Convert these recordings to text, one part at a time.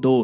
2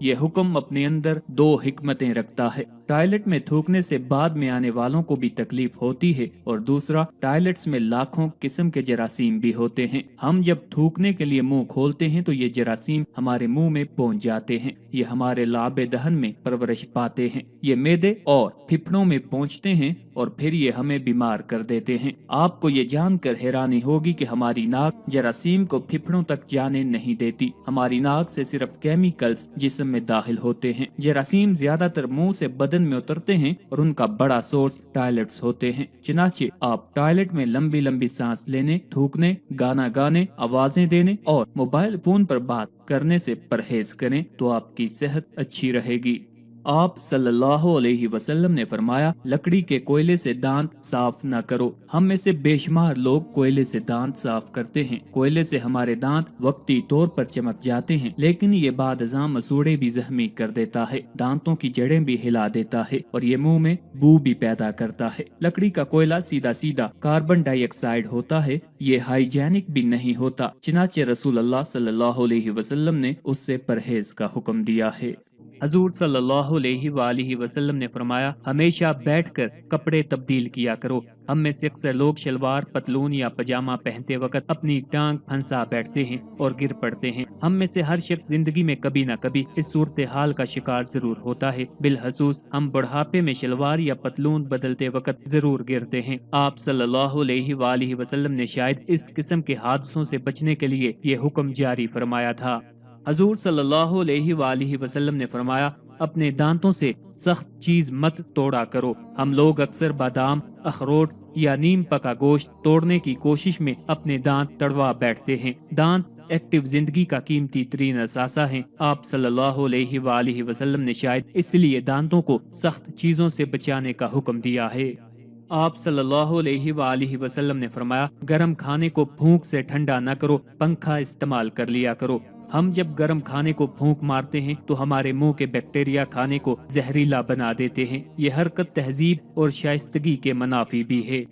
یہ حکم اپنے اندر 2 حکمتیں رکھتا ہے۔ ٹوائلٹ میں تھوکنے سے بعد میں آنے والوں کو بھی تکلیف ہوتی ہے، اور دوسرا ٹوائلٹس میں لاکھوں قسم کے جراثیم بھی ہوتے ہیں۔ ہم جب تھوکنے کے لیے منہ کھولتے ہیں تو یہ جراثیم ہمارے منہ میں پہنچ جاتے ہیں، یہ ہمارے لعاب دہن میں پرورش پاتے ہیں، یہ معدے اور پھیپھڑوں میں پہنچتے ہیں اور پھر یہ ہمیں بیمار کر دیتے ہیں۔ آپ کو یہ جان کر حیرانی ہوگی کہ ہماری ناک جراثیم کو پھیپھڑوں تک جانے نہیں دیتی۔ ہماری ناک سے صرف کیمیکلز جسم میں داخل ہوتے ہیں۔ جراثیم زیادہ تر منہ سے بدن میں اترتے ہیں اور ان کا بڑا سورس ٹوائلٹس ہوتے ہیں۔ چنانچہ آپ ٹوائلٹ میں لمبی لمبی سانس لینے، تھوکنے، گانا گانے، آوازیں دینے اور موبائل فون پر بات کرنے سے پرہیز کریں تو آپ کی صحت اچھی رہے گی۔ آپ صلی اللہ علیہ وسلم نے فرمایا، لکڑی کے کوئلے سے دانت صاف نہ کرو۔ ہم میں سے بے شمار لوگ کوئلے سے دانت صاف کرتے ہیں۔ کوئلے سے ہمارے دانت وقتی طور پر چمک جاتے ہیں، لیکن یہ بعد ازاں مسوڑے بھی زخمی کر دیتا ہے، دانتوں کی جڑیں بھی ہلا دیتا ہے اور یہ منہ میں بو بھی پیدا کرتا ہے۔ لکڑی کا کوئلہ سیدھا سیدھا کاربن ڈائی آکسائڈ ہوتا ہے، یہ ہائیجینک بھی نہیں ہوتا، چنانچہ رسول اللہ صلی اللہ علیہ وسلم نے اس سے پرہیز کا حکم دیا ہے۔ حضور صلی اللہ علیہ وآلہ وسلم نے فرمایا، ہمیشہ بیٹھ کر کپڑے تبدیل کیا کرو۔ ہم میں سے اکثر لوگ شلوار، پتلون یا پجامہ پہنتے وقت اپنی ٹانگ پھنسا بیٹھتے ہیں اور گر پڑتے ہیں۔ ہم میں سے ہر شخص زندگی میں کبھی نہ کبھی اس صورتحال کا شکار ضرور ہوتا ہے، بالخصوص ہم بڑھاپے میں شلوار یا پتلون بدلتے وقت ضرور گرتے ہیں۔ آپ صلی اللہ علیہ وآلہ وسلم نے شاید اس قسم کے حادثوں سے بچنے کے لیے یہ حکم جاری فرمایا تھا۔ حضور صلی اللہ علیہ وآلہ وسلم نے فرمایا، اپنے دانتوں سے سخت چیز مت توڑا کرو۔ ہم لوگ اکثر بادام، اخروٹ یا نیم پکا گوشت توڑنے کی کوشش میں اپنے دانت تڑوا بیٹھتے ہیں۔ دانت ایکٹیو زندگی کا قیمتی ترین اثاثہ ہیں۔ آپ صلی اللہ علیہ وآلہ وسلم نے شاید اس لیے دانتوں کو سخت چیزوں سے بچانے کا حکم دیا ہے۔ آپ صلی اللہ علیہ وآلہ وسلم نے فرمایا، گرم کھانے کو پھونک سے ٹھنڈا نہ کرو، پنکھا استعمال کر لیا کرو۔ ہم جب گرم کھانے کو پھونک مارتے ہیں تو ہمارے منہ کے بیکٹیریا کھانے کو زہریلا بنا دیتے ہیں۔ یہ حرکت تہذیب اور شائستگی کے منافی بھی ہے۔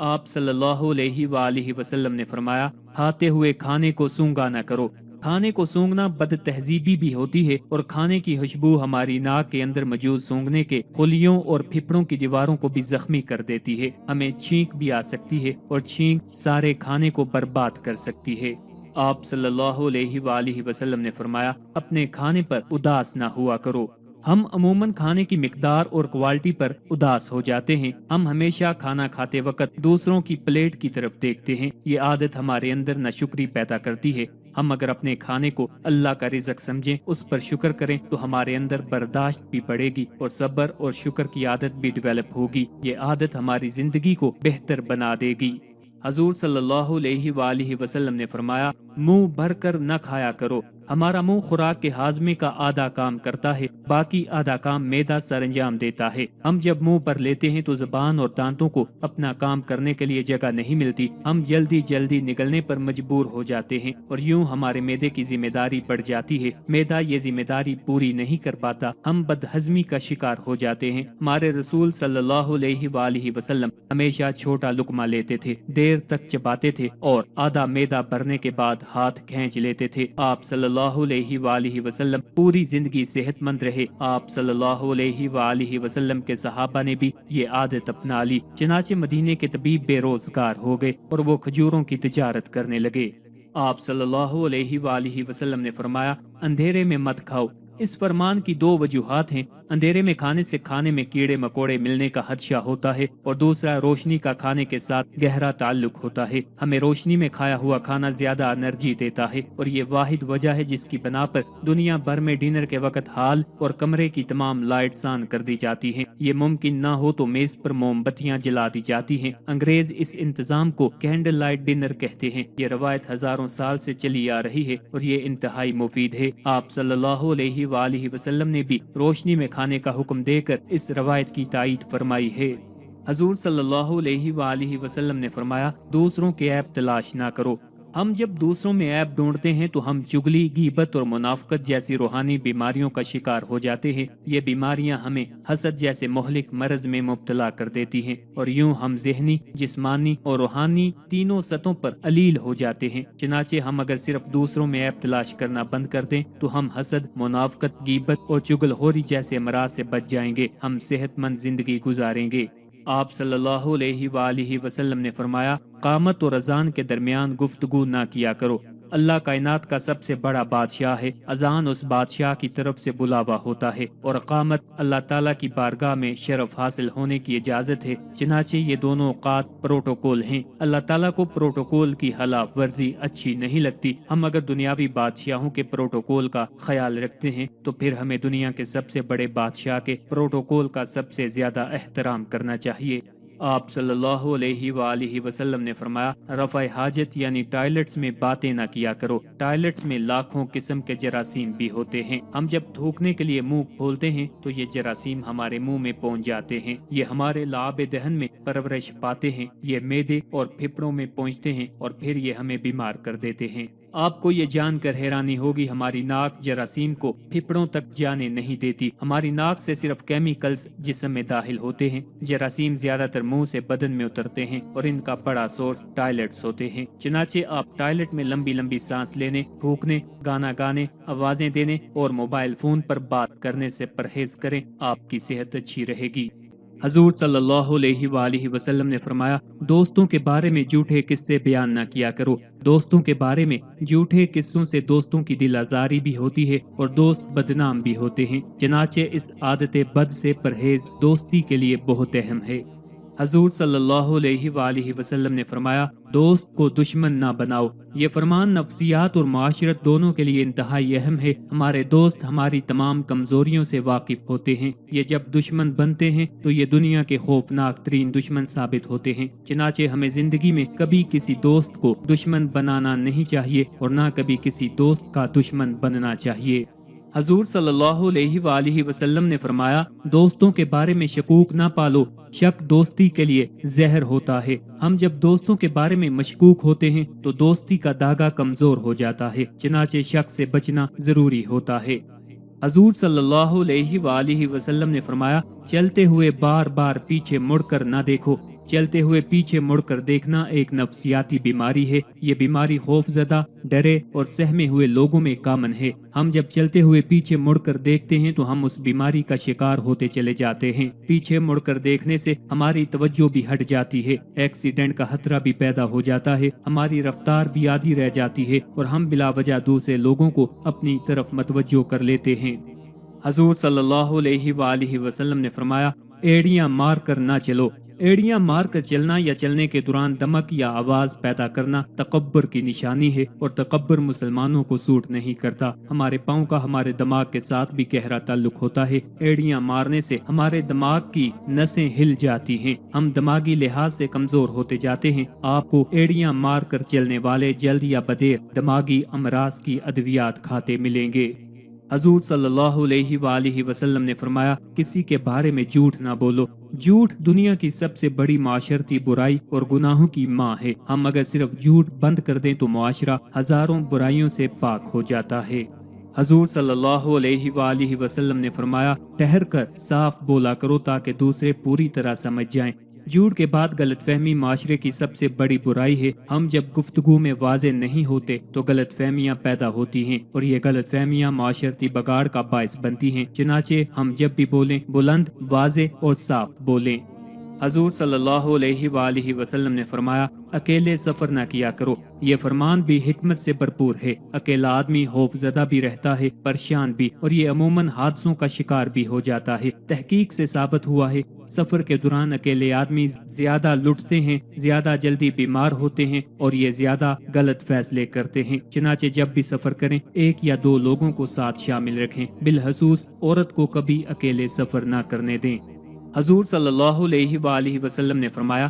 آپ صلی اللہ علیہ وآلہ وسلم نے فرمایا، کھاتے ہوئے کھانے کو سونگا نہ کرو۔ کھانے کو سونگنا بد تہذیبی بھی ہوتی ہے اور کھانے کی خوشبو ہماری ناک کے اندر موجود سونگنے کے خلیوں اور پھیپھڑوں کی دیواروں کو بھی زخمی کر دیتی ہے۔ ہمیں چھینک بھی آ سکتی ہے اور چھینک سارے کھانے کو برباد کر سکتی ہے۔ آپ صلی اللہ علیہ وآلہ وسلم نے فرمایا، اپنے کھانے پر اداس نہ ہوا کرو۔ ہم عموماً کھانے کی مقدار اور کوالٹی پر اداس ہو جاتے ہیں۔ ہم ہمیشہ کھانا کھاتے وقت دوسروں کی پلیٹ کی طرف دیکھتے ہیں۔ یہ عادت ہمارے اندر ناشکری پیدا کرتی ہے۔ ہم اگر اپنے کھانے کو اللہ کا رزق سمجھیں، اس پر شکر کریں تو ہمارے اندر برداشت بھی بڑھے گی اور صبر اور شکر کی عادت بھی ڈیولپ ہوگی۔ یہ عادت ہماری زندگی کو بہتر بنا دے گی۔ حضور صلی اللہ علیہ وآلہ وسلم نے فرمایا، منہ بھر کر نہ کھایا کرو۔ ہمارا منہ خوراک کے ہاضمے کا آدھا کام کرتا ہے، باقی آدھا کام معدہ سر انجام دیتا ہے۔ ہم جب منہ پر لیتے ہیں تو زبان اور دانتوں کو اپنا کام کرنے کے لیے جگہ نہیں ملتی۔ ہم جلدی جلدی نگلنے پر مجبور ہو جاتے ہیں اور یوں ہمارے معدے کی ذمہ داری بڑھ جاتی ہے۔ معدہ یہ ذمہ داری پوری نہیں کر پاتا، ہم بدہضمی کا شکار ہو جاتے ہیں۔ ہمارے رسول صلی اللہ علیہ وآلہ وسلم ہمیشہ چھوٹا لقمہ لیتے تھے، دیر تک چباتے تھے اور آدھا معدہ بھرنے کے بعد ہاتھ کھینچ لیتے تھے۔ آپ صلی اللہ علیہ وآلہ وسلم پوری زندگی صحت مند رہے۔ آپ صلی اللہ علیہ وآلہ وسلم کے صحابہ نے بھی یہ عادت اپنا لی، چنانچہ مدینے کے طبیب بے روزگار ہو گئے اور وہ کھجوروں کی تجارت کرنے لگے۔ آپ صلی اللہ علیہ وآلہ وسلم نے فرمایا، اندھیرے میں مت کھاؤ۔ اس فرمان کی 2 وجوہات ہیں۔ اندھیرے میں کھانے سے کھانے میں کیڑے مکوڑے ملنے کا خدشہ ہوتا ہے، اور دوسرا روشنی کا کھانے کے ساتھ گہرا تعلق ہوتا ہے۔ ہمیں روشنی میں کھایا ہوا کھانا زیادہ انرجی دیتا ہے، اور یہ واحد وجہ ہے جس کی بنا پر دنیا بھر میں ڈنر کے وقت ہال اور کمرے کی تمام لائٹس آن کر دی جاتی ہیں۔ یہ ممکن نہ ہو تو میز پر موم بتیاں جلا دی جاتی ہیں۔ انگریز اس انتظام کو کینڈل لائٹ ڈنر کہتے ہیں۔ یہ روایت ہزاروں سال سے چلی آ رہی ہے اور یہ انتہائی مفید ہے۔ آپ صلی اللہ علیہ وآلہ وسلم نے بھی روشنی میں کھانے کا حکم دے کر اس روایت کی تائید فرمائی ہے۔ حضور صلی اللہ علیہ وآلہ وسلم نے فرمایا، دوسروں کے عیب تلاش نہ کرو۔ ہم جب دوسروں میں عیب ڈھونڈتے ہیں تو ہم چگلی، غیبت اور منافقت جیسی روحانی بیماریوں کا شکار ہو جاتے ہیں۔ یہ بیماریاں ہمیں حسد جیسے مہلک مرض میں مبتلا کر دیتی ہیں اور یوں ہم ذہنی، جسمانی اور روحانی تینوں سطحوں پر علیل ہو جاتے ہیں۔ چنانچہ ہم اگر صرف دوسروں میں عیب تلاش کرنا بند کر دیں تو ہم حسد، منافقت، غیبت اور چغل خوری جیسے امراض سے بچ جائیں گے، ہم صحت مند زندگی گزاریں گے۔ آپ صلی اللہ علیہ وآلہ وسلم نے فرمایا، قامت اور اذان کے درمیان گفتگو نہ کیا کرو۔ اللہ کائنات کا سب سے بڑا بادشاہ ہے، اذان اس بادشاہ کی طرف سے بلاوا ہوتا ہے اور اقامت اللہ تعالیٰ کی بارگاہ میں شرف حاصل ہونے کی اجازت ہے۔ چنانچہ یہ دونوں اوقات پروٹوکول ہیں۔ اللہ تعالیٰ کو پروٹوکول کی خلاف ورزی اچھی نہیں لگتی۔ ہم اگر دنیاوی بادشاہوں کے پروٹوکول کا خیال رکھتے ہیں تو پھر ہمیں دنیا کے سب سے بڑے بادشاہ کے پروٹوکول کا سب سے زیادہ احترام کرنا چاہیے۔ آپ صلی اللہ علیہ وآلہ وسلم نے فرمایا، رفع حاجت یعنی ٹوائلٹس میں باتیں نہ کیا کرو۔ ٹوائلٹس میں لاکھوں قسم کے جراثیم بھی ہوتے ہیں۔ ہم جب تھوکنے کے لیے منہ کھولتے ہیں تو یہ جراثیم ہمارے منہ میں پہنچ جاتے ہیں، یہ ہمارے لعاب دہن میں پرورش پاتے ہیں، یہ معدے اور پھیپھڑوں میں پہنچتے ہیں اور پھر یہ ہمیں بیمار کر دیتے ہیں۔ آپ کو یہ جان کر حیرانی ہوگی، ہماری ناک جراثیم کو پھیپھڑوں تک جانے نہیں دیتی۔ ہماری ناک سے صرف کیمیکلز جسم میں داخل ہوتے ہیں۔ جراثیم زیادہ تر منہ سے بدن میں اترتے ہیں اور ان کا بڑا سورس ٹوائلٹس ہوتے ہیں۔ چنانچہ آپ ٹوائلٹ میں لمبی لمبی سانس لینے، تھوکنے، گانا گانے، آوازیں دینے اور موبائل فون پر بات کرنے سے پرہیز کریں، آپ کی صحت اچھی رہے گی۔ حضور صلی اللہ علیہ وآلہ وسلم نے فرمایا، دوستوں کے بارے میں جھوٹے قصے بیان نہ کیا کرو۔ دوستوں کے بارے میں جھوٹے قصوں سے دوستوں کی دل آزاری بھی ہوتی ہے اور دوست بدنام بھی ہوتے ہیں۔ چنانچہ اس عادت بد سے پرہیز دوستی کے لیے بہت اہم ہے۔ حضور صلی اللہ علیہ وآلہ وسلم نے فرمایا، دوست کو دشمن نہ بناؤ۔ یہ فرمان نفسیات اور معاشرت دونوں کے لیے انتہائی اہم ہے۔ ہمارے دوست ہماری تمام کمزوریوں سے واقف ہوتے ہیں۔ یہ جب دشمن بنتے ہیں تو یہ دنیا کے خوفناک ترین دشمن ثابت ہوتے ہیں۔ چنانچہ ہمیں زندگی میں کبھی کسی دوست کو دشمن بنانا نہیں چاہیے اور نہ کبھی کسی دوست کا دشمن بننا چاہیے۔ حضور صلی اللہ علیہ وآلہ وسلم نے فرمایا، دوستوں کے بارے میں شکوک نہ پالو، شک دوستی کے لیے زہر ہوتا ہے۔ ہم جب دوستوں کے بارے میں مشکوک ہوتے ہیں تو دوستی کا دھاگا کمزور ہو جاتا ہے، چنانچہ شک سے بچنا ضروری ہوتا ہے۔ حضور صلی اللہ علیہ وآلہ وسلم نے فرمایا، چلتے ہوئے بار بار پیچھے مڑ کر نہ دیکھو۔ چلتے ہوئے پیچھے مڑ کر دیکھنا ایک نفسیاتی بیماری ہے۔ یہ بیماری خوف زدہ، ڈرے اور سہمے ہوئے لوگوں میں کامن ہے۔ ہم جب چلتے ہوئے پیچھے مڑ کر دیکھتے ہیں تو ہم اس بیماری کا شکار ہوتے چلے جاتے ہیں۔ پیچھے مڑ کر دیکھنے سے ہماری توجہ بھی ہٹ جاتی ہے، ایکسیڈنٹ کا خطرہ بھی پیدا ہو جاتا ہے، ہماری رفتار بھی آدھی رہ جاتی ہے اور ہم بلا وجہ دوسرے لوگوں کو اپنی طرف متوجہ کر لیتے ہیں۔ حضور صلی اللہ علیہ وآلہ وسلم نے فرمایا، ایڑیاں مار کر نہ چلو۔ ایڑیاں مار کر چلنا یا چلنے کے دوران دمک یا آواز پیدا کرنا تکبر کی نشانی ہے اور تکبر مسلمانوں کو سوٹ نہیں کرتا۔ ہمارے پاؤں کا ہمارے دماغ کے ساتھ بھی گہرا تعلق ہوتا ہے۔ ایڑیاں مارنے سے ہمارے دماغ کی نسیں ہل جاتی ہیں، ہم دماغی لحاظ سے کمزور ہوتے جاتے ہیں۔ آپ کو ایڑیاں مار کر چلنے والے جلد یا بدیر دماغی امراض کی ادویات کھاتے ملیں گے۔ حضور صلی اللہ علیہ وآلہ وسلم نے فرمایا، کسی کے بارے میں جھوٹ نہ بولو۔ جھوٹ دنیا کی سب سے بڑی معاشرتی برائی اور گناہوں کی ماں ہے۔ ہم اگر صرف جھوٹ بند کر دیں تو معاشرہ ہزاروں برائیوں سے پاک ہو جاتا ہے۔ حضور صلی اللہ علیہ وآلہ وسلم نے فرمایا، ٹھہر کر صاف بولا کرو تاکہ دوسرے پوری طرح سمجھ جائیں۔ جھوٹ کے بعد غلط فہمی معاشرے کی سب سے بڑی برائی ہے۔ ہم جب گفتگو میں واضح نہیں ہوتے تو غلط فہمیاں پیدا ہوتی ہیں اور یہ غلط فہمیاں معاشرتی بگاڑ کا باعث بنتی ہیں۔ چنانچہ ہم جب بھی بولیں بلند، واضح اور صاف بولیں۔ حضور صلی اللہ علیہ وآلہ وسلم نے فرمایا، اکیلے سفر نہ کیا کرو۔ یہ فرمان بھی حکمت سے بھرپور ہے۔ اکیلا آدمی خوف زدہ بھی رہتا ہے، پریشان بھی، اور یہ عموماً حادثوں کا شکار بھی ہو جاتا ہے۔ تحقیق سے ثابت ہوا ہے، سفر کے دوران اکیلے آدمی زیادہ لٹتے ہیں، زیادہ جلدی بیمار ہوتے ہیں اور یہ زیادہ غلط فیصلے کرتے ہیں۔ چنانچہ جب بھی سفر کریں ایک یا دو لوگوں کو ساتھ شامل رکھیں، بالخصوص عورت کو کبھی اکیلے سفر نہ کرنے دیں۔ حضور صلی اللہ علیہ وآلہ وسلم نے فرمایا،